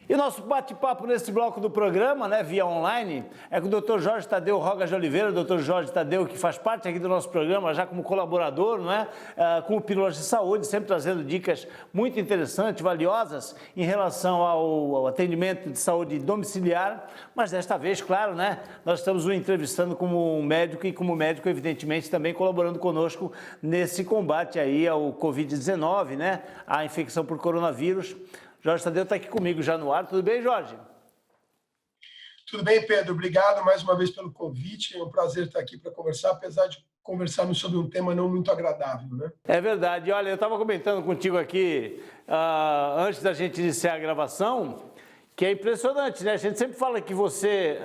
E nosso bate-papo nesse bloco do programa, né, via online, é com o Dr. Jorge Tadeu Rogas de Oliveira, o Dr. Jorge Tadeu, que faz parte aqui do nosso programa, já como colaborador, não é? Com o Pílulas de Saúde, sempre trazendo dicas muito interessantes, valiosas, em relação ao atendimento de saúde domiciliar, mas desta vez, claro, né, nós estamos o entrevistando como um médico e como médico, evidentemente, também colaborando conosco nesse combate aí ao Covid-19, né, a infecção por coronavírus. Jorge Tadeu está aqui comigo já no ar. Tudo bem, Jorge? Tudo bem, Pedro. Obrigado mais uma vez pelo convite. É um prazer estar aqui para conversar, apesar de conversarmos sobre um tema não muito agradável, né? É verdade. Olha, eu estava comentando contigo aqui, antes da gente iniciar a gravação, que é impressionante, né? A gente sempre fala que você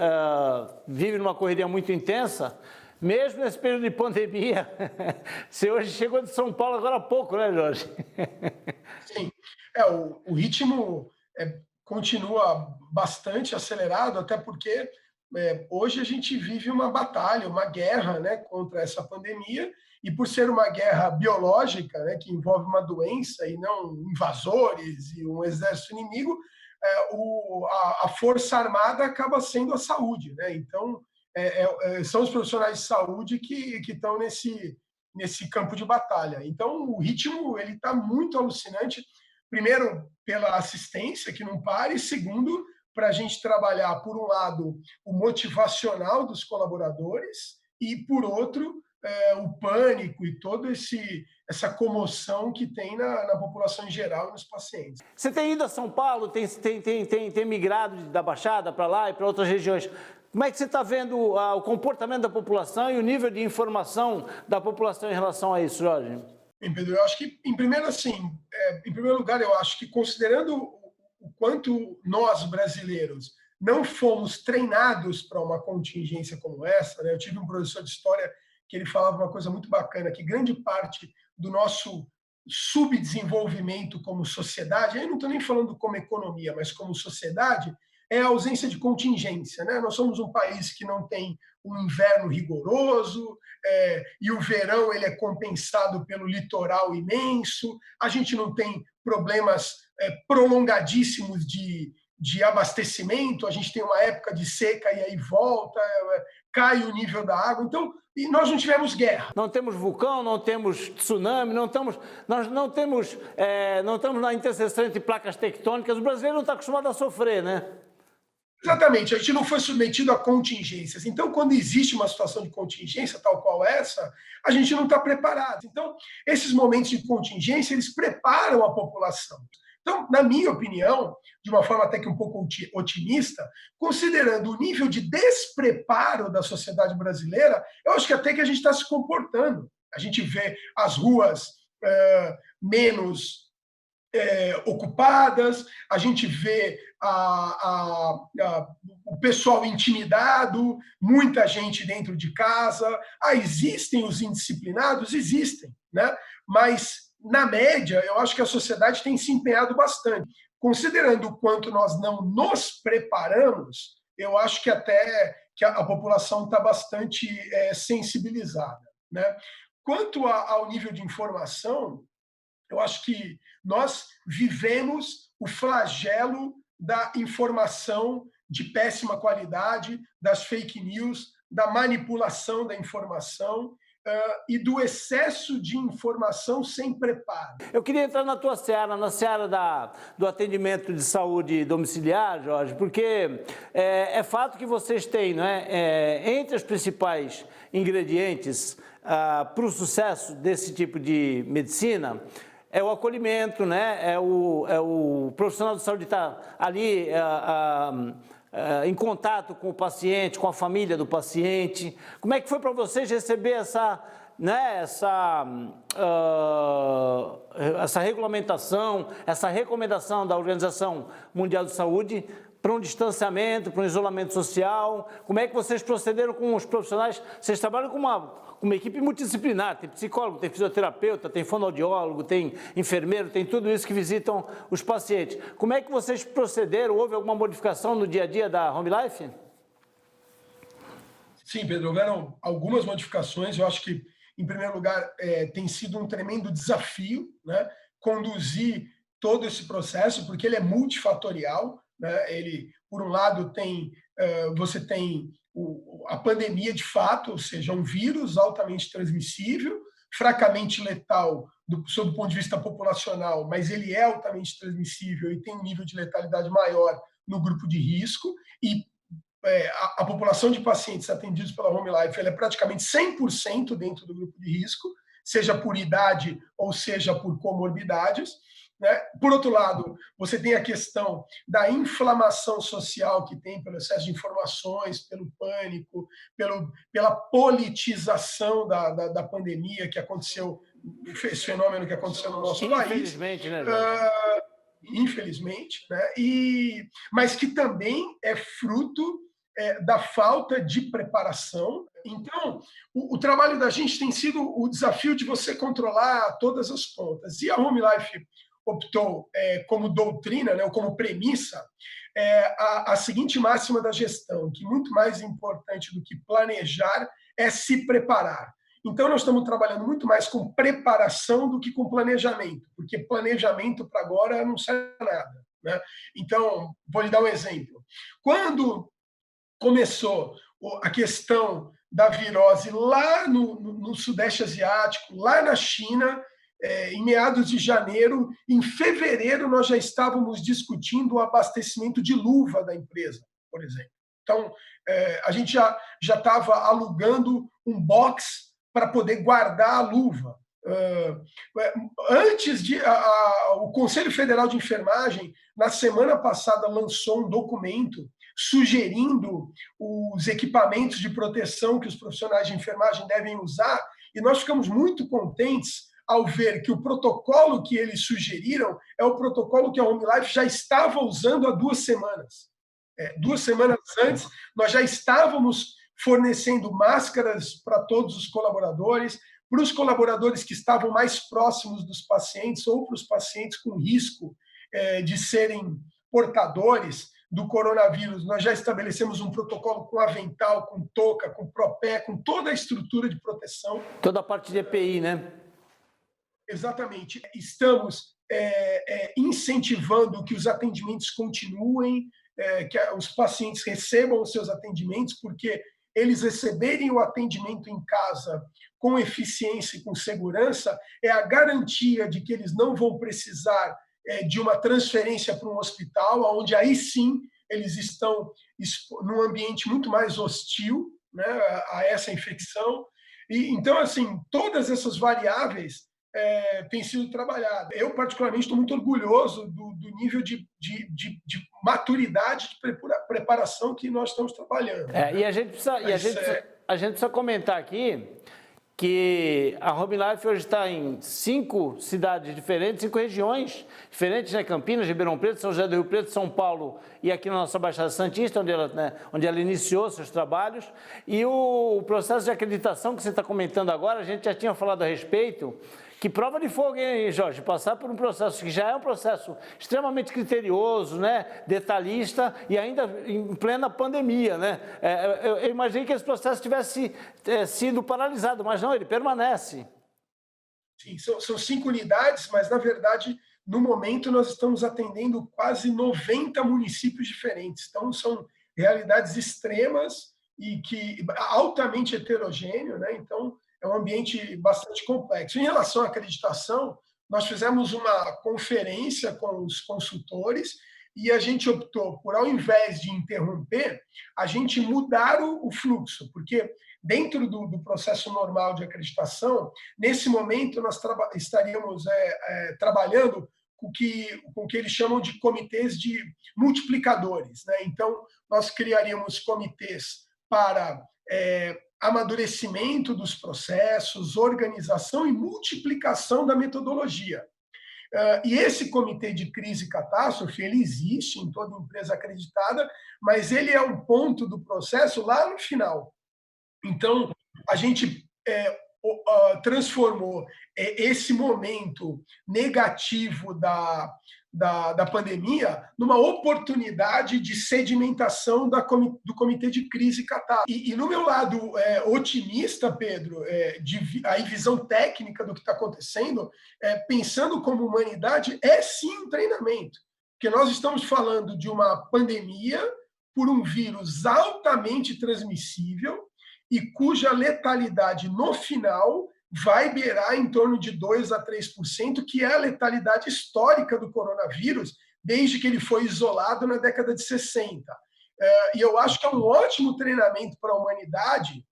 vive numa correria muito intensa, mesmo nesse período de pandemia. Você hoje chegou de São Paulo agora há pouco, né, Jorge? Sim. O ritmo continua bastante acelerado, até porque hoje a gente vive uma batalha, uma guerra, né, contra essa pandemia, e por ser uma guerra biológica, né, que envolve uma doença e não invasores e um exército inimigo, a força armada acaba sendo a saúde, né? Então, são os profissionais de saúde que estão nesse campo de batalha. Então, o ritmo ele está muito alucinante. Primeiro, pela assistência, que não para, e segundo, para a gente trabalhar, por um lado, o motivacional dos colaboradores e, por outro, o pânico e toda essa comoção que tem na população em geral e nos pacientes. Você tem ido a São Paulo, tem migrado da Baixada para lá e para outras regiões. Como é que você está vendo o comportamento da população e o nível de informação da população em relação a isso, Jorge? Bem, Pedro, eu acho que, em primeiro lugar, eu acho que, considerando o quanto nós, brasileiros, não fomos treinados para uma contingência como essa, né? Eu tive um professor de história que ele falava uma coisa muito bacana, que grande parte do nosso subdesenvolvimento como sociedade, aí não estou nem falando como economia, mas como sociedade, é a ausência de contingência, né? Nós somos um país que não tem um inverno rigoroso, e o verão ele é compensado pelo litoral imenso, a gente não tem problemas prolongadíssimos de abastecimento, a gente tem uma época de seca e aí volta, cai o nível da água, então, e nós não tivemos guerra. Não temos vulcão, não temos tsunami, nós não estamos na interseção entre placas tectônicas, o brasileiro não está acostumado a sofrer, né? Exatamente, a gente não foi submetido a contingências. Então, quando existe uma situação de contingência, tal qual essa, a gente não está preparado. Então, esses momentos de contingência, eles preparam a população. Então, na minha opinião, de uma forma até que um pouco otimista, considerando o nível de despreparo da sociedade brasileira, eu acho que até que a gente está se comportando. A gente vê as ruas menos ocupadas, a gente vê o pessoal intimidado, muita gente dentro de casa. Existem os indisciplinados? Existem, né? Mas, na média, eu acho que a sociedade tem se empenhado bastante. Considerando o quanto nós não nos preparamos, eu acho que até que a população está bastante sensibilizada, né? Quanto ao nível de informação, eu acho que nós vivemos o flagelo da informação de péssima qualidade, das fake news, da manipulação da informação e do excesso de informação sem preparo. Eu queria entrar na tua seara, na seara do atendimento de saúde domiciliar, Jorge, porque é fato que vocês têm, não é, entre os principais ingredientes para o sucesso desse tipo de medicina, é o acolhimento, né? É o profissional de saúde estar ali em contato com o paciente, com a família do paciente. Como é que foi para vocês receber essa regulamentação, essa recomendação da Organização Mundial de Saúde para um distanciamento, para um isolamento social? Como é que vocês procederam com os profissionais? Vocês trabalham com uma equipe multidisciplinar, tem psicólogo, tem fisioterapeuta, tem fonoaudiólogo, tem enfermeiro, tem tudo isso que visitam os pacientes. Como é que vocês procederam? Houve alguma modificação no dia a dia da Home Life? Sim, Pedro, houveram algumas modificações. Eu acho que, em primeiro lugar, tem sido um tremendo desafio, né, conduzir todo esse processo, porque ele é multifatorial. né? Ele, por um lado, você tem a pandemia de fato, ou seja, um vírus altamente transmissível, fracamente letal sob o ponto de vista populacional, mas ele é altamente transmissível e tem um nível de letalidade maior no grupo de risco, e a população de pacientes atendidos pela Home Life ela é praticamente 100% dentro do grupo de risco, seja por idade ou seja por comorbidades. Né? Por outro lado, você tem a questão da inflamação social que tem pelo excesso de informações, pelo pânico, pela politização da pandemia que aconteceu, esse fenômeno que aconteceu no nosso país. Infelizmente, né, Jorge? Infelizmente, né? Mas que também é fruto da falta de preparação. Então, o trabalho da gente tem sido o desafio de você controlar todas as pontas. E a Home Life optou como doutrina, né, ou como premissa, a seguinte máxima da gestão, que muito mais importante do que planejar é se preparar. Então, nós estamos trabalhando muito mais com preparação do que com planejamento, porque planejamento para agora não serve nada. Né? Então, vou lhe dar um exemplo. Quando começou a questão da virose lá no Sudeste Asiático, lá na China, em meados de janeiro, em fevereiro nós já estávamos discutindo o abastecimento de luva da empresa, por exemplo. Então, a gente já estava alugando um box para poder guardar a luva. O Conselho Federal de Enfermagem, na semana passada, lançou um documento sugerindo os equipamentos de proteção que os profissionais de enfermagem devem usar, e nós ficamos muito contentes ao ver que o protocolo que eles sugeriram é o protocolo que a Home Life já estava usando há 2 semanas. 2 semanas antes, nós já estávamos fornecendo máscaras para todos os colaboradores, para os colaboradores que estavam mais próximos dos pacientes ou para os pacientes com risco de serem portadores do coronavírus. Nós já estabelecemos um protocolo com avental, com touca, com propé, com toda a estrutura de proteção. Toda a parte de EPI, né? Exatamente. Estamos incentivando que os atendimentos continuem, que os pacientes recebam os seus atendimentos, porque eles receberem o atendimento em casa com eficiência e com segurança é a garantia de que eles não vão precisar de uma transferência para um hospital, onde aí sim eles estão num ambiente muito mais hostil, né, a essa infecção. E, então, assim, todas essas variáveis têm sido trabalhadas. Eu, particularmente, estou muito orgulhoso do nível de maturidade, de preparação que nós estamos trabalhando. E a gente precisa comentar aqui que a Home Life hoje está em 5 cidades diferentes, 5 regiões diferentes, né? Campinas, Ribeirão Preto, São José do Rio Preto, São Paulo e aqui na nossa Baixada Santista, onde ela iniciou seus trabalhos. E o processo de acreditação que você está comentando agora, a gente já tinha falado a respeito. Que prova de fogo, hein, Jorge? Passar por um processo que já é um processo extremamente criterioso, né? Detalhista e ainda em plena pandemia, né? Eu imaginei que esse processo tivesse sido paralisado, mas não, ele permanece. Sim, são 5 unidades, mas, na verdade, no momento nós estamos atendendo quase 90 municípios diferentes. Então, são realidades extremas e altamente heterogêneo, né? Então, é um ambiente bastante complexo. Em relação à acreditação, nós fizemos uma conferência com os consultores e a gente optou por, ao invés de interromper, a gente mudar o fluxo, porque dentro do processo normal de acreditação, nesse momento nós estaríamos trabalhando com o que eles chamam de comitês de multiplicadores, né? Então, nós criaríamos comitês para amadurecimento dos processos, organização e multiplicação da metodologia. E esse comitê de crise e catástrofe, ele existe em toda empresa acreditada, mas ele é um ponto do processo lá no final. Então, a gente transformou esse momento negativo da pandemia numa oportunidade de sedimentação do Comitê de Crise e Catástrofe. E no meu lado otimista, Pedro, a visão técnica do que está acontecendo, pensando como humanidade, é sim um treinamento. Porque nós estamos falando de uma pandemia por um vírus altamente transmissível e cuja letalidade no final vai beirar em torno de 2 a 3%, que é a letalidade histórica do coronavírus, desde que ele foi isolado na década de 60. E eu acho que é um ótimo treinamento para a humanidade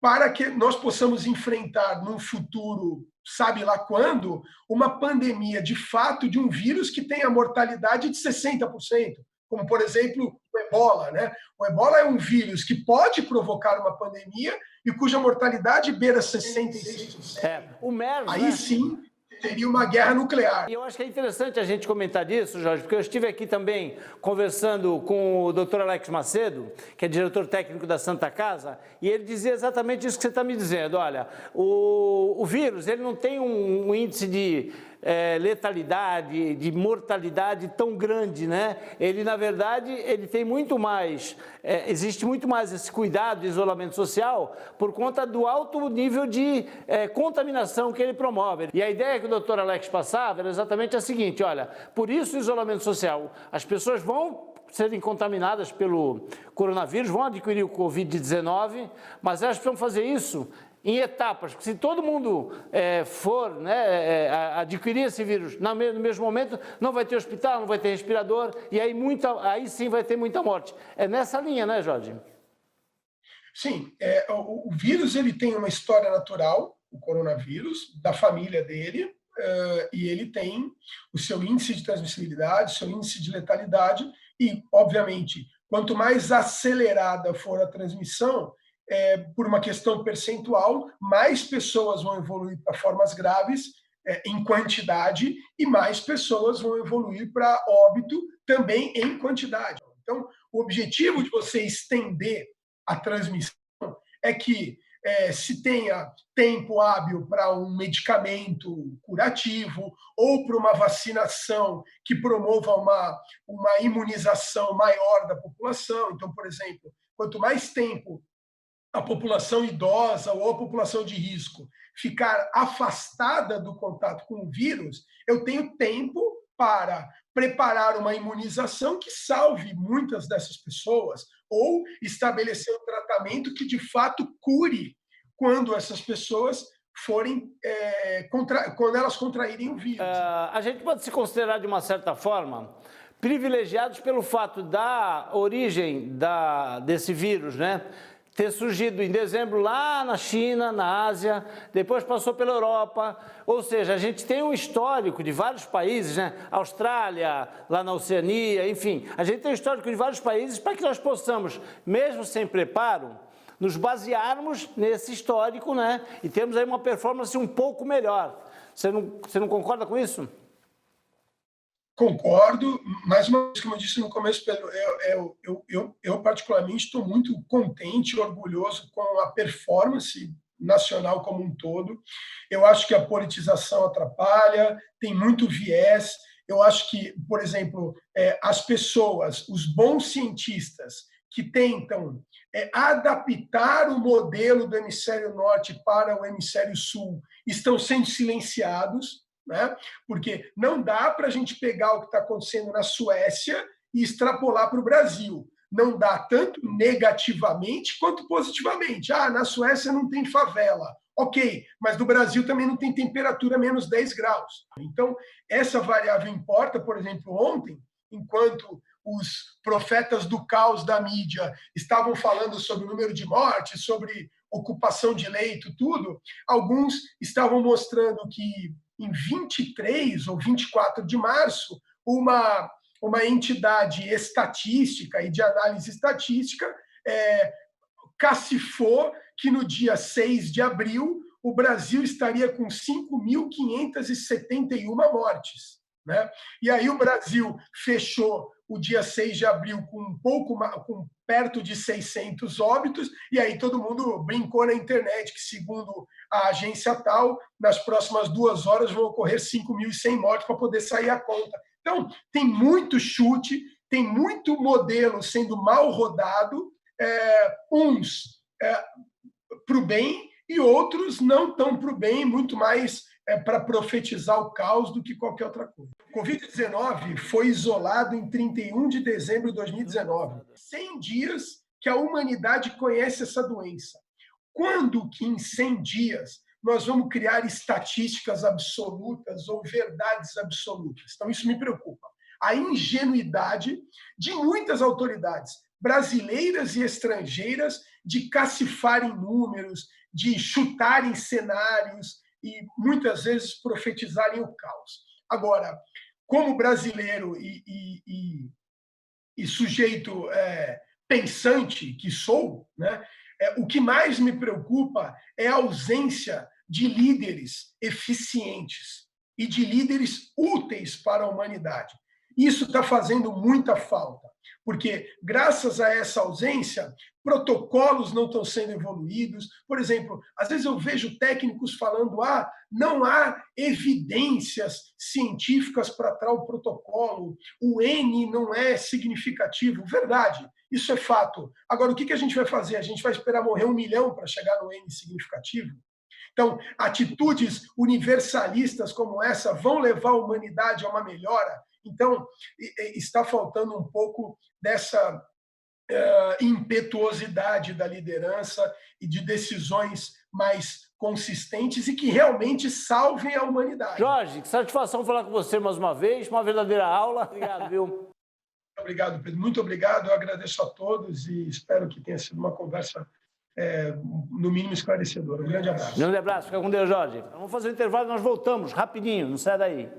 para que nós possamos enfrentar num futuro, sabe lá quando, uma pandemia de fato de um vírus que tem a mortalidade de 60%, como, por exemplo, o ebola. Né? O ebola é um vírus que pode provocar uma pandemia e cuja mortalidade beira 66%. O MERS, Aí né? sim teria uma guerra nuclear. E eu acho que é interessante a gente comentar disso, Jorge, porque eu estive aqui também conversando com o Dr. Alex Macedo, que é diretor técnico da Santa Casa, e ele dizia exatamente isso que você está me dizendo. Olha, o vírus ele não tem um índice de letalidade, de mortalidade tão grande, né? Ele, na verdade, ele tem muito mais, existe muito mais esse cuidado de isolamento social por conta do alto nível de contaminação que ele promove. E a ideia que o Dr. Alex passava era exatamente a seguinte, olha, por isso o isolamento social, as pessoas vão serem contaminadas pelo coronavírus, vão adquirir o Covid-19, mas elas precisam fazer isso em etapas, porque se todo mundo for adquirir esse vírus no mesmo momento, não vai ter hospital, não vai ter respirador, e aí sim vai ter muita morte. É nessa linha, né, Jorge? Sim, o vírus ele tem uma história natural, o coronavírus, da família dele, e ele tem o seu índice de transmissibilidade, seu índice de letalidade, e, obviamente, quanto mais acelerada for a transmissão, por uma questão percentual, mais pessoas vão evoluir para formas graves em quantidade e mais pessoas vão evoluir para óbito também em quantidade. Então, o objetivo de você estender a transmissão é que se tenha tempo hábil para um medicamento curativo ou para uma vacinação que promova uma imunização maior da população. Então, por exemplo, quanto mais tempo a população idosa ou a população de risco ficar afastada do contato com o vírus, eu tenho tempo para preparar uma imunização que salve muitas dessas pessoas ou estabelecer um tratamento que de fato cure quando essas pessoas forem quando elas contraírem o vírus. A gente pode se considerar de uma certa forma privilegiados pelo fato da origem desse vírus, né? Ter surgido em dezembro lá na China, na Ásia, depois passou pela Europa, ou seja, a gente tem um histórico de vários países, né? Austrália, lá na Oceania, enfim, a gente tem um histórico de vários países para que nós possamos, mesmo sem preparo, nos basearmos nesse histórico, né? E temos aí uma performance um pouco melhor. Você não concorda com isso? Concordo, mais uma vez, como eu disse no começo, eu particularmente estou muito contente e orgulhoso com a performance nacional como um todo. Eu acho que a politização atrapalha, tem muito viés. Eu acho que, por exemplo, as pessoas, os bons cientistas que tentam adaptar o modelo do hemisfério norte para o hemisfério sul estão sendo silenciados. Né? Porque não dá para a gente pegar o que está acontecendo na Suécia e extrapolar para o Brasil. Não dá tanto negativamente quanto positivamente. Na Suécia não tem favela. Ok, mas no Brasil também não tem temperatura menos 10 graus. Então, essa variável importa. Por exemplo, ontem, enquanto os profetas do caos da mídia estavam falando sobre o número de mortes, sobre ocupação de leito, tudo, alguns estavam mostrando que em 23 ou 24 de março, uma entidade estatística e de análise estatística cacifou que no dia 6 de abril o Brasil estaria com 5.571 mortes. Né? E aí o Brasil fechou o dia 6 de abril com perto de 600 óbitos, e aí todo mundo brincou na internet que, segundo a agência tal, nas próximas 2 horas vão ocorrer 5.100 mortes para poder sair a conta. Então, tem muito chute, tem muito modelo sendo mal rodado, uns para o bem e outros não tão para o bem, muito mais para profetizar o caos do que qualquer outra coisa. O Covid-19 foi isolado em 31 de dezembro de 2019. 100 dias que a humanidade conhece essa doença. Quando que em 100 dias nós vamos criar estatísticas absolutas ou verdades absolutas? Então, isso me preocupa. A ingenuidade de muitas autoridades brasileiras e estrangeiras de cacifarem números, de chutarem cenários e muitas vezes profetizarem o caos. Agora, como brasileiro e sujeito pensante que sou, né, o que mais me preocupa é a ausência de líderes eficientes e de líderes úteis para a humanidade. Isso está fazendo muita falta, porque, graças a essa ausência, protocolos não estão sendo evoluídos. Por exemplo, às vezes eu vejo técnicos falando não há evidências científicas para tal protocolo, o N não é significativo. Verdade, isso é fato. Agora, o que a gente vai fazer? A gente vai esperar morrer 1 milhão para chegar no N significativo? Então, atitudes universalistas como essa vão levar a humanidade a uma melhora? Então, está faltando um pouco dessa impetuosidade da liderança e de decisões mais consistentes e que realmente salvem a humanidade. Jorge, que satisfação falar com você mais uma vez, uma verdadeira aula. Obrigado, viu? Obrigado, Pedro. Muito obrigado. Eu agradeço a todos e espero que tenha sido uma conversa, no mínimo, esclarecedora. Um grande abraço. Grande abraço. Fica com Deus, Jorge. Vamos fazer um intervalo e nós voltamos rapidinho. Não sai daí.